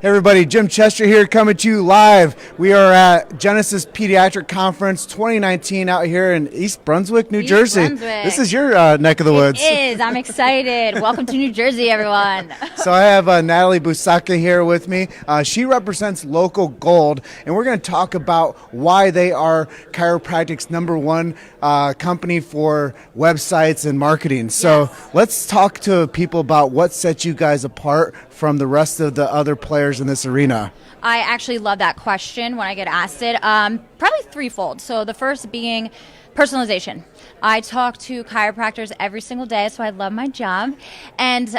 Hey everybody, Jim Chester here coming to you live. We are at Genesis Pediatric Conference 2019 out here in East Brunswick, New Jersey. Brunswick. This is your neck of the woods. It is. I'm excited. Welcome to New Jersey, everyone. So I have Natalie Busaccca here with me. She represents Local Gold, and we're going to talk about why they are chiropractic's #1 company for websites and marketing. So let's talk to people about what sets you guys apart from the rest of the other players in this arena. I actually love that question when I get asked it. Probably threefold. So the first being personalization. I talk to chiropractors every single day, so I love my job. And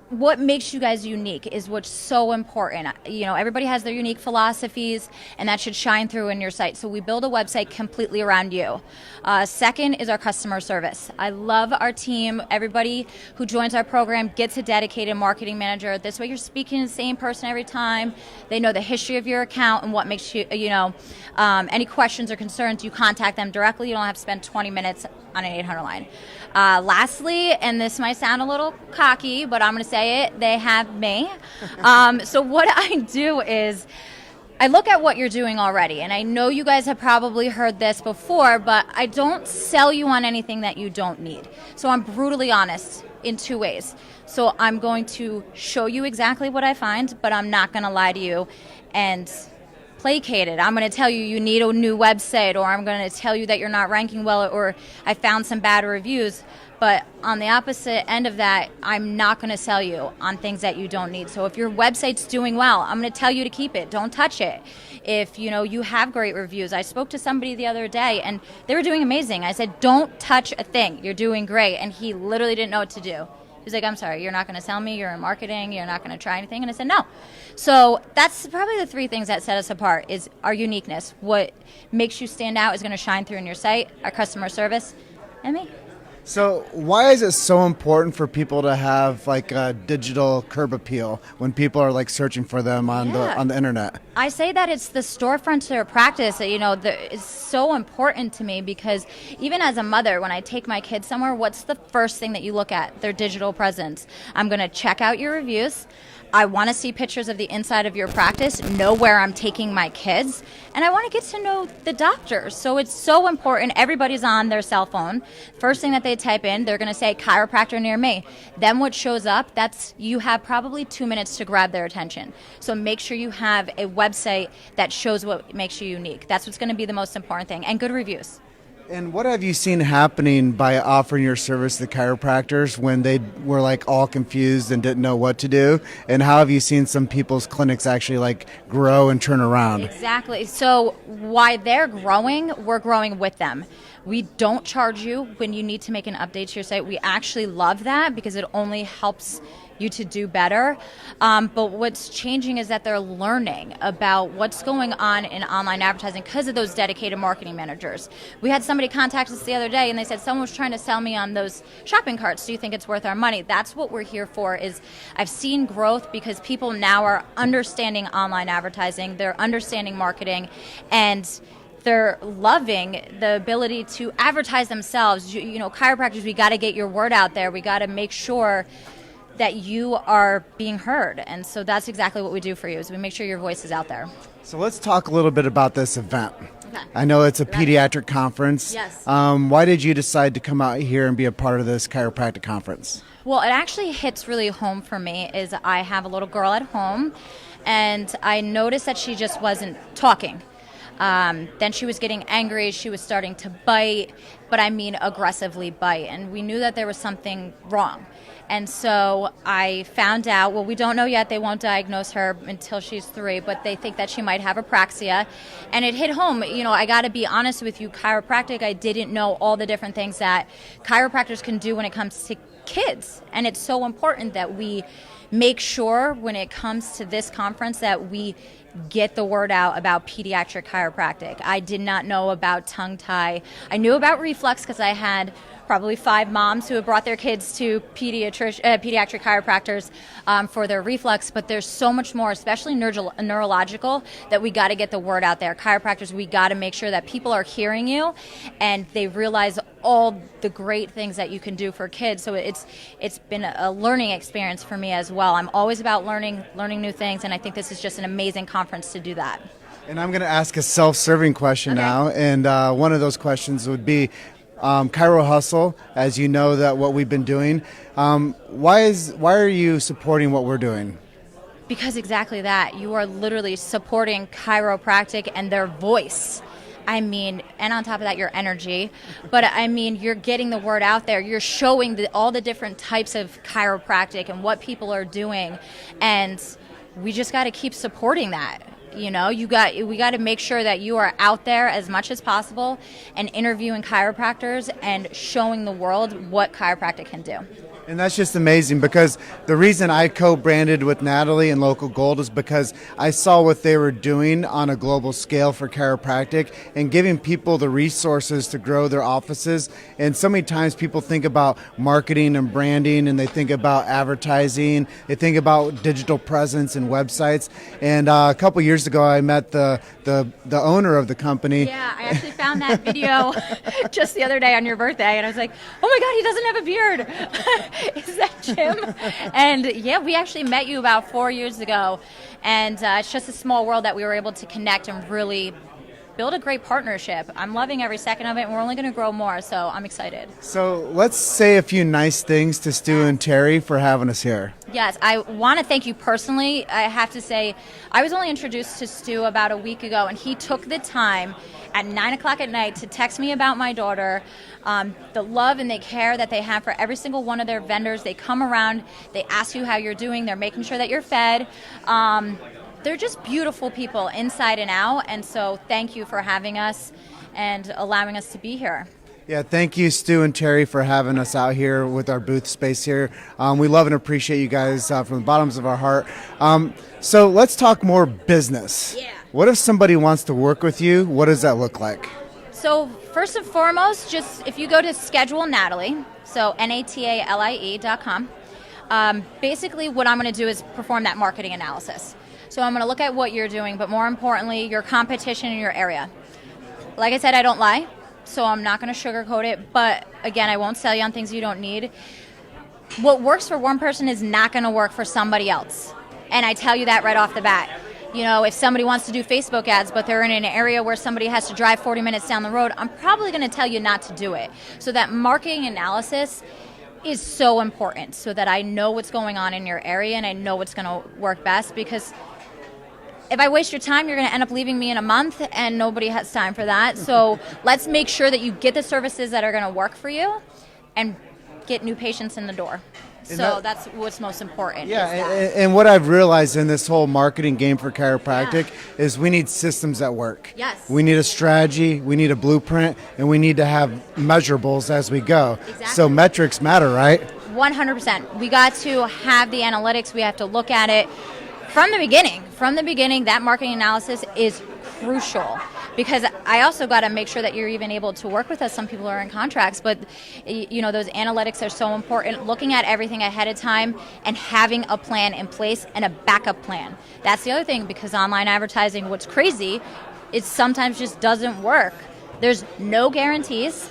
what makes you guys unique is what's so important. You know, everybody has their unique philosophies, and that should shine through in your site. So we build a website completely around you. Second is our customer service. I love our team. Everybody who joins our program gets a dedicated marketing manager. This way you're speaking to the same person every time. They know the history of your account and what makes you, any questions or concerns, you contact them directly. You don't have to spend 20 minutes on an 800 line. Lastly, and this might sound a little cocky, but I'm going to say it, they have me. So what I do is I look at what you're doing already, and I know you guys have probably heard this before, but I don't sell you on anything that you don't need. So I'm brutally honest in two ways. So I'm going to show you exactly what I find, but I'm not going to lie to you and placated. I'm going to tell you need a new website, or I'm going to tell you that you're not ranking well, or I found some bad reviews. But on the opposite end of that, I'm not going to sell you on things that you don't need. So if your website's doing well, I'm going to tell you to keep it. Don't touch it. If you have great reviews. I spoke to somebody the other day, and they were doing amazing. I said, don't touch a thing. You're doing great. And he literally didn't know what to do. He was like, I'm sorry, you're not going to sell me, you're in marketing, you're not going to try anything? And I said, no. So that's probably the three things that set us apart is our uniqueness. What makes you stand out is going to shine through in your site, our customer service, and me. So why is it so important for people to have like a digital curb appeal when people are like searching for them on the internet? I say that it's the storefront to their practice. It's so important to me because even as a mother, when I take my kids somewhere, what's the first thing that you look at? Their digital presence. I'm going to check out your reviews. I want to see pictures of the inside of your practice, know where I'm taking my kids, and I want to get to know the doctors. So it's so important. Everybody's on their cell phone. First thing that they type in, they're going to say chiropractor near me. Then what shows up, you have probably 2 minutes to grab their attention. So make sure you have a website that shows what makes you unique. That's what's going to be the most important thing, and good reviews. And what have you seen happening by offering your service to chiropractors when they were like all confused and didn't know what to do? And how have you seen some people's clinics actually like grow and turn around? Exactly. So while they're growing, we're growing with them. We don't charge you when you need to make an update to your site. We actually love that because it only helps you to do better. But what's changing is that they're learning about what's going on in online advertising because of those dedicated marketing managers. We had somebody contact us the other day and they said, someone was trying to sell me on those shopping carts. Do you think it's worth our money? That's what we're here for. Is I've seen growth because people now are understanding online advertising. They're understanding marketing, and they're loving the ability to advertise themselves. Chiropractors, we got to get your word out there. We got to make sure that you are being heard. And so that's exactly what we do for you, is we make sure your voice is out there. So let's talk a little bit about this event. Okay. I know it's a pediatric conference. Yes. Why did you decide to come out here and be a part of this chiropractic conference? Well, it actually hits really home for me. Is I have a little girl at home, and I noticed that she just wasn't talking. Then she was getting angry. She was starting to bite, but I mean aggressively bite. And we knew that there was something wrong. And so I found out, well, we don't know yet. They won't diagnose her until she's 3, but they think that she might have apraxia. And it hit home. I got to be honest with you, chiropractic, I didn't know all the different things that chiropractors can do when it comes to kids. And it's so important that we make sure when it comes to this conference that we get the word out about pediatric chiropractic. I did not know about tongue tie. I knew about reflux because I had probably 5 moms who have brought their kids to pediatric chiropractors for their reflux, but there's so much more, especially neurological, that we got to get the word out there. Chiropractors, we got to make sure that people are hearing you and they realize all the great things that you can do for kids. So it's been a learning experience for me as well. I'm always about learning new things, and I think this is just an amazing conference to do that. And I'm going to ask a self-serving question now, and one of those questions would be, Chiro Hustle, as you know that what we've been doing, why are you supporting what we're doing? Because exactly that. You are literally supporting chiropractic and their voice. I mean, and on top of that, your energy. But I mean, you're getting the word out there. You're showing all the different types of chiropractic and what people are doing. And we just got to keep supporting that. You know, we got to make sure that you are out there as much as possible and interviewing chiropractors and showing the world what chiropractic can do. And that's just amazing, because the reason I co-branded with Natalie and Local Gold is because I saw what they were doing on a global scale for chiropractic and giving people the resources to grow their offices. And so many times people think about marketing and branding, and they think about advertising, they think about digital presence and websites. And a couple years ago, I met the owner of the company. Yeah, I actually found that video just the other day on your birthday, and I was like, oh my God, he doesn't have a beard. Is that Jim? And yeah, we actually met you about 4 years ago, and it's just a small world that we were able to connect and really build a great partnership. I'm loving every second of it, and we're only going to grow more, so I'm excited. So let's say a few nice things to Stu and Terry for having us here. Yes, I want to thank you personally. I have to say, I was only introduced to Stu about a week ago, and he took the time at 9 o'clock at night to text me about my daughter, the love and the care that they have for every single one of their vendors. They come around, they ask you how you're doing, they're making sure that you're fed. They're just beautiful people inside and out, and so thank you for having us and allowing us to be here. Yeah, thank you, Stu and Terry, for having us out here with our booth space here. We love and appreciate you guys from the bottoms of our heart. So let's talk more business. Yeah. What if somebody wants to work with you? What does that look like? So first and foremost, just if you go to Schedule Natalie, so NATALIE.com, basically what I'm going to do is perform that marketing analysis. So I'm going to look at what you're doing, but more importantly, your competition in your area. Like I said, I don't lie, so I'm not going to sugarcoat it, but again, I won't sell you on things you don't need. What works for one person is not going to work for somebody else, and I tell you that right off the bat. You know, if somebody wants to do Facebook ads, but they're in an area where somebody has to drive 40 minutes down the road, I'm probably going to tell you not to do it. So that marketing analysis is so important, so that I know what's going on in your area and I know what's going to work best, because if I waste your time, you're going to end up leaving me in a month, and nobody has time for that. So let's make sure that you get the services that are going to work for you and get new patients in the door. So that's what's most important. Yeah, and what I've realized in this whole marketing game for chiropractic is we need systems that work. Yes. We need a strategy, we need a blueprint, and we need to have measurables as we go. Exactly. So metrics matter, right? 100%. We got to have the analytics. We have to look at it from the beginning. From the beginning, that marketing analysis is crucial, because I also got to make sure that you're even able to work with us. Some people are in contracts, but you know, those analytics are so important. Looking at everything ahead of time and having a plan in place and a backup plan. That's the other thing, because online advertising, what's crazy, it sometimes just doesn't work. There's no guarantees,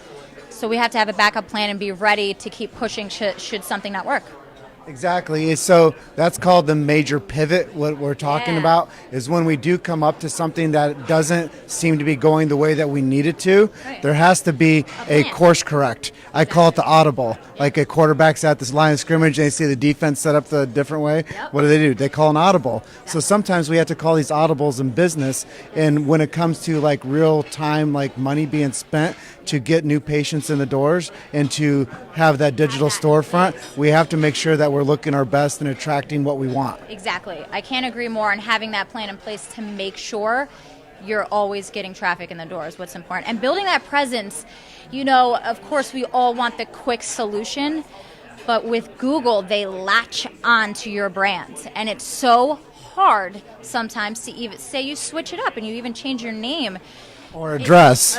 so we have to have a backup plan and be ready to keep pushing should something not work. Exactly. So that's called the major pivot. What we're talking about is when we do come up to something that doesn't seem to be going the way that we need it to, there has to be a course correct. I call it the audible. Like a quarterback's at this line of scrimmage and they see the defense set up the different way. What do? They call an audible. So sometimes we have to call these audibles in business. And when it comes to like real time, like money being spent to get new patients in the doors and to have that digital storefront, we have to make sure that we're looking our best and attracting what we want. Exactly. I can't agree more on having that plan in place to make sure you're always getting traffic in the doors. What's important. And building that presence, you know, of course we all want the quick solution, but with Google, they latch on to your brand. And it's so hard sometimes to even say you switch it up and you even change your name. Or address.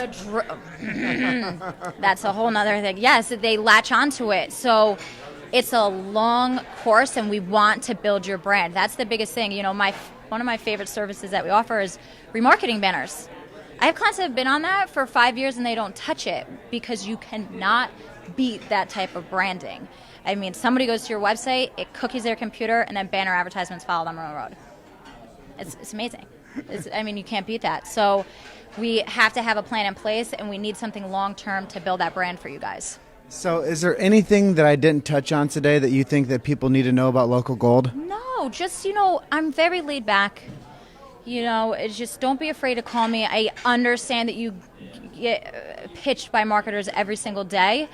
That's a whole nother thing. Yes, they latch onto it. So it's a long course, and we want to build your brand. That's the biggest thing. You know, one of my favorite services that we offer is remarketing banners. I have clients that have been on that for 5 years and they don't touch it because you cannot beat that type of branding. I mean, somebody goes to your website, it cookies their computer, and then banner advertisements follow them on the road. It's amazing. I mean, you can't beat that. So we have to have a plan in place, and we need something long-term to build that brand for you guys. So is there anything that I didn't touch on today that you think that people need to know about Local Gold? No, just, I'm very laid back. It's just don't be afraid to call me. I understand that you get pitched by marketers every single day.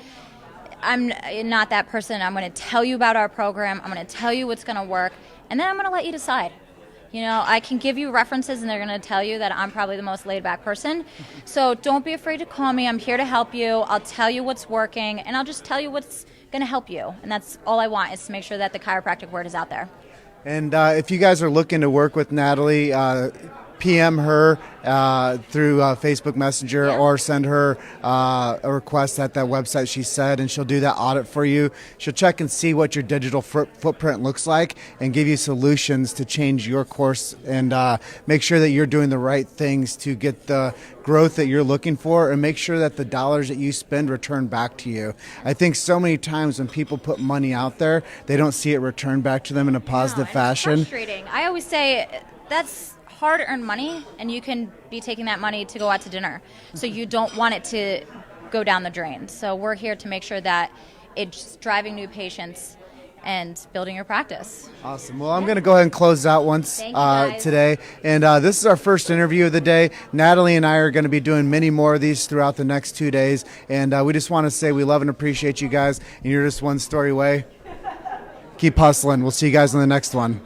I'm not that person. I'm going to tell you about our program. I'm going to tell you what's going to work, and then I'm going to let you decide. I can give you references, and they're going to tell you that I'm probably the most laid-back person. So don't be afraid to call me. I'm here to help you. I'll tell you what's working, and I'll just tell you what's going to help you. And that's all I want, is to make sure that the chiropractic word is out there. And if you guys are looking to work with Natalie, PM her through Facebook Messenger, or send her a request at that website she said, and she'll do that audit for you. She'll check and see what your digital footprint looks like and give you solutions to change your course and make sure that you're doing the right things to get the growth that you're looking for, and make sure that the dollars that you spend return back to you. I think so many times when people put money out there, they don't see it return back to them in a positive fashion. It's frustrating. I always say that's hard-earned money, and you can be taking that money to go out to dinner. So you don't want it to go down the drain. So we're here to make sure that it's driving new patients and building your practice. Awesome. Well, I'm going to go ahead and close out once today. And this is our first interview of the day. Natalie and I are going to be doing many more of these throughout the next 2 days. And we just want to say we love and appreciate you guys. And you're just one story away. Keep hustling. We'll see you guys in the next one.